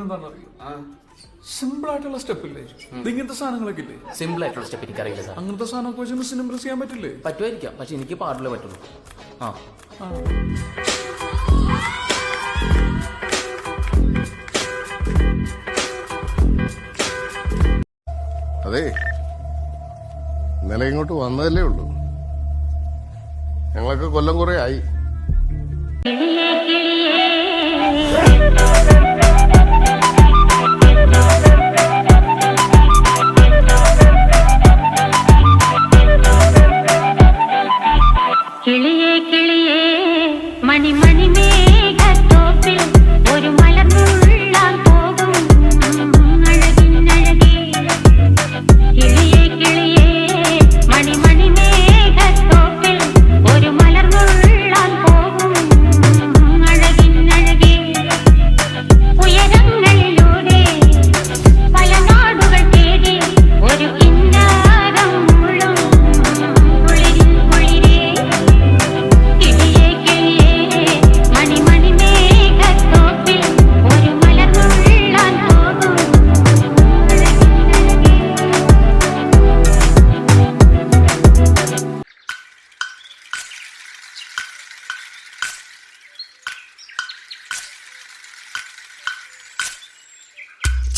എന്താണെന്ന് അറിയോ? സിമ്പിൾ ആയിട്ടുള്ള സ്റ്റെപ്പ് ഇല്ലേ? ഇങ്ങനത്തെ സാധനങ്ങളൊക്കെ ഇല്ലേ? സിമ്പിൾ ആയിട്ടുള്ള സ്റ്റെപ്പ് എനിക്കറിയില്ല സാർ. അങ്ങനത്തെ സാധനമൊക്കെ വെച്ച് മിസ്സിന് ഇംപ്രസ് ചെയ്യാൻ പറ്റില്ലേ? പറ്റുമായിരിക്കാം, പക്ഷെ എനിക്ക് പാടില്ലേ പറ്റുള്ളൂ. അതെ, ഇന്നലെ ഇങ്ങോട്ട് വന്നതല്ലേ ഉള്ളൂ. ഞങ്ങളൊക്കെ കൊല്ലം കുറെ ആയി. കിളിയേ കിളിയേ മണി മണി മേഘത്തോപ്പിൽ ഒരു മലർന്നുള്ളാൻ പോകും അഴകിനഴകേ. കിളിയേ കിളിയേ മണി മണി മേഘത്തോപ്പിൽ ഒരു മലർന്നുള്ളാൻ പോകും അഴകിനഴകേ. ഉയരങ്ങളിലൂടെ പല നാടുകൾ തേടി ഒരു കിന്നാരം മുഴും കുളിരിൻ കുളിരേ.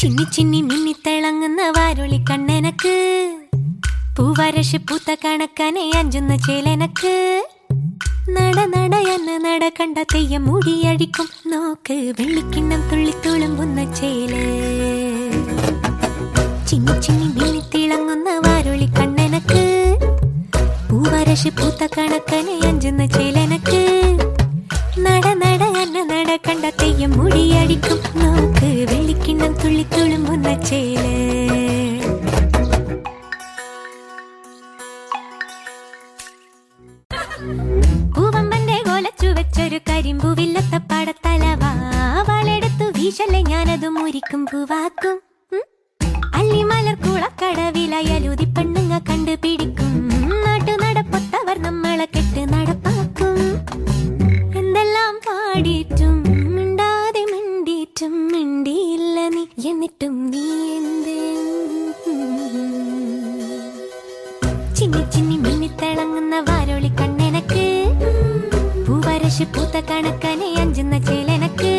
ചിന്നി ചിന്നി മിന്നിത്തിളങ്ങുന്ന വാരുളി കണ്ണെനക്ക്, പൂവരശ് പൂത്ത കണക്കനെ അഞ്ചുന്ന ചേലനക്ക്. നട നടയെന്ന് നട കണ്ട തെയ്യം മുടിയടിക്കും നോക്ക് വെള്ളിക്കിണ്ണം തുള്ളിത്തുളുമ്പുന്ന ചേല്. ചിന്നി ചിന്നി മിന്നിത്തിളങ്ങുന്ന വാരുളി കണ്ണെനക്ക്, പൂവരശ് പൂത്ത കണക്കനെ അഞ്ചുന്ന ചേലനക്ക്. നട നട എന്ന നട കണ്ട തെയ്യം മുടിയടിക്കും നോക്ക് വെള്ളിക്കിണ്ണം തുള്ളിത്തുളുമ്പുന്ന ചേല്. പൂവമ്പന്റെ കൊലച്ചു വെച്ചൊരു കരിമ്പൂവില്ലത്ത പടത്തലവാ, വളെടുത്തു വീശല്ലേ ഞാനത് മുരിക്കും പൂവാക്കും. അല്ലിമലർ കുളക്കടവിലയലുതി പെണ്ണുങ്ങ കണ്ടുപിടിക്കും, നാട്ടു നടപ്പൊത്തവർ നമ്മളെ കെട്ട് നടപ്പാക്കും. എന്തെല്ലാം പാടിയിട്ടും മിണ്ടാതെ മിണ്ടിയിട്ടും മിണ്ടിയില്ല നീ, എന്നിട്ടും നീ എന്ത്? ചിന്നി ചിന്നി മിന്നിത്തിളങ്ങുന്ന വാരോളി കണ്ണെനക്ക്, പൂവരശ് പൂത്ത കണക്കനെ അഞ്ചുന്ന ചേലനക്ക്.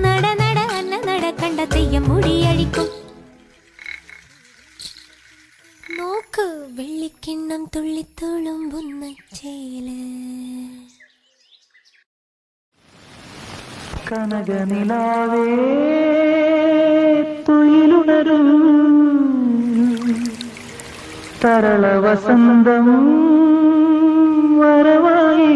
നട നട അന്ന നട കണ്ട തെയ്യം മുടിയടിക്കും നോക്ക് വെള്ളിക്കിണ്ണം തുള്ളിത്തുളുമ്പുന്ന ചേല്. കനകനിലാവേ തുയിലുണരൂ, തരള വസന്തം വരവായി.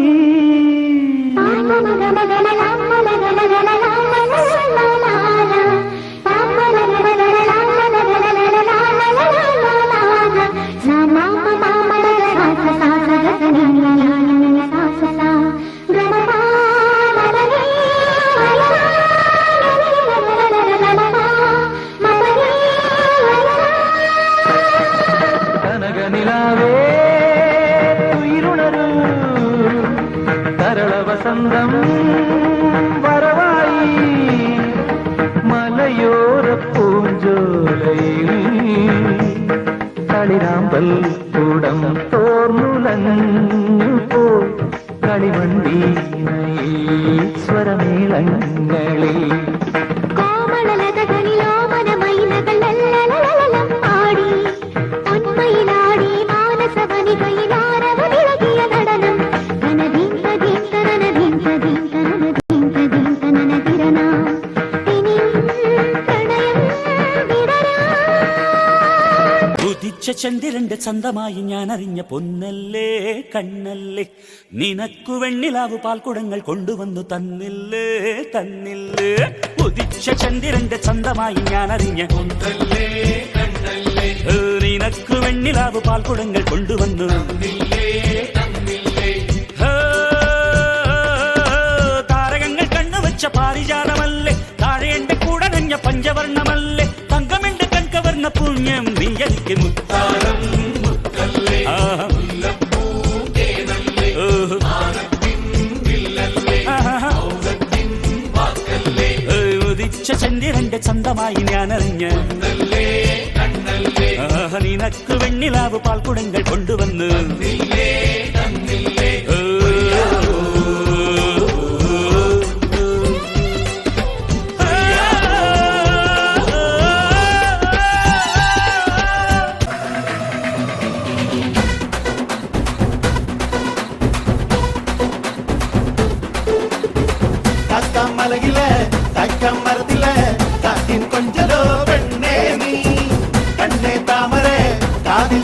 കനകനിലാവേ തുയിലുണരൂ, തരള വസന്തം വരവായി. മലയോര പൂഞ്ചോലയിൽ കളിരാമ്പൽ കൂടം തോർന്നുലഞ്ഞു പോയി, കളിവണ്ടീനയിൽ സ്വരമേളങ്ങളിൽ. ചന്ദ്രന്റെ ചന്തമായി ഞാൻ അറിഞ്ഞ പൊന്നല്ലേ കണ്ണല്ലേ, നിനക്കു വെണ്ണിലാവു പാൽക്കുടങ്ങൾ കൊണ്ടുവന്നു തന്നില്ലേ തന്നില്ലേ. ഉദിച്ച ചന്ദ്രന്റെ ചന്തമായി ഞാൻ അറിഞ്ഞ പൊന്നല്ലേ കണ്ണല്ലേ, നിനക്കു വെണ്ണിലാവു പാൽക്കുടങ്ങൾ കൊണ്ടുവന്നു തന്നില്ലേ തന്നില്ലേ. താരകങ്ങൾ കണ്ണുവച്ച പാരിജാതമല്ലേ, താഴെ എന്റെ കൂടെ നഞ്ഞ പഞ്ചവർണ്ണമല്ലേ, തങ്കമെന്റെ കൺകവർണ്ണ പുണ്യം നീ എനിക്ക് മുത്താരം മുത്തല്ലേ. ഉദിച്ച ചന്ദ്രന്റെ ചന്തമായി ഞാനറിഞ്ഞ് നിനക്ക് വെണ്ണിലാവ് പാൽക്കുടങ്ങൾ കൊണ്ടുവന്ന് മലകിലെ തക്കം മരത്തിലെ കാറ്റിൻ കൊഞ്ചലോ പെണ്ണേ നീ കണ്ണേ താമര കാതിൽ